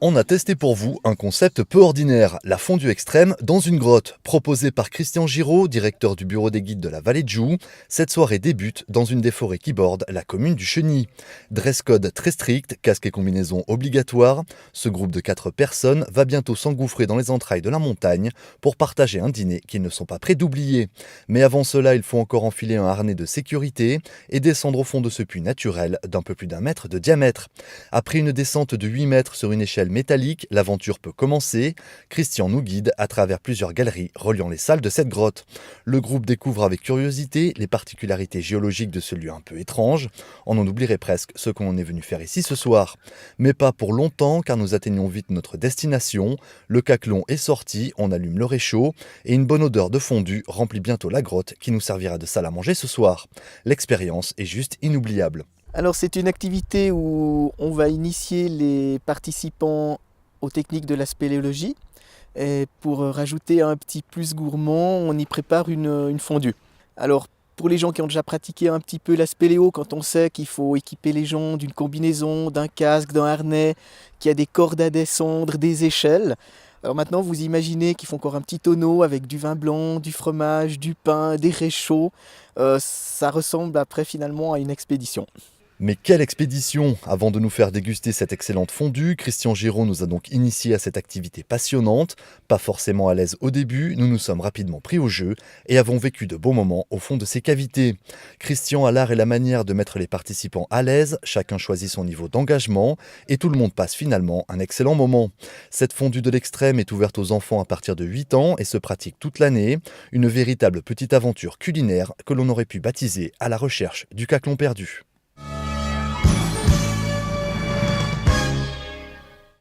On a testé pour vous un concept peu ordinaire, la fondue extrême dans une grotte. Proposée par Christian Giraud, directeur du bureau des guides de la vallée de Joux, cette soirée débute dans une des forêts qui bordent la commune du Chenit. Dress code très strict, casque et combinaison obligatoires, ce groupe de 4 personnes va bientôt s'engouffrer dans les entrailles de la montagne pour partager un dîner qu'ils ne sont pas prêts d'oublier. Mais avant cela, il faut encore enfiler un harnais de sécurité et descendre au fond de ce puits naturel d'un peu plus d'1 mètre de diamètre. Après une descente de 8 mètres sur une échelle métallique, l'aventure peut commencer. Christian nous guide à travers plusieurs galeries reliant les salles de cette grotte. Le groupe découvre avec curiosité les particularités géologiques de ce lieu un peu étrange. On en oublierait presque ce qu'on est venu faire ici ce soir. Mais pas pour longtemps, car nous atteignons vite notre destination. Le caclon est sorti, on allume le réchaud et une bonne odeur de fondue remplit bientôt la grotte qui nous servira de salle à manger ce soir. L'expérience est juste inoubliable. Alors c'est une activité où on va initier les participants aux techniques de la spéléologie. Et pour rajouter un petit plus gourmand, on y prépare une fondue. Alors pour les gens qui ont déjà pratiqué un petit peu la spéléo, quand on sait qu'il faut équiper les gens d'une combinaison, d'un casque, d'un harnais, qu'il y a des cordes à descendre, des échelles. Alors maintenant vous imaginez qu'il faut encore un petit tonneau avec du vin blanc, du fromage, du pain, des réchauds. Ça ressemble après finalement à une expédition. Mais quelle expédition! Avant de nous faire déguster cette excellente fondue, Christian Giraud nous a donc initiés à cette activité passionnante. Pas forcément à l'aise au début, nous nous sommes rapidement pris au jeu et avons vécu de beaux moments au fond de ces cavités. Christian a l'art et la manière de mettre les participants à l'aise, chacun choisit son niveau d'engagement et tout le monde passe finalement un excellent moment. Cette fondue de l'extrême est ouverte aux enfants à partir de 8 ans et se pratique toute l'année. Une véritable petite aventure culinaire que l'on aurait pu baptiser à la recherche du caclon perdu.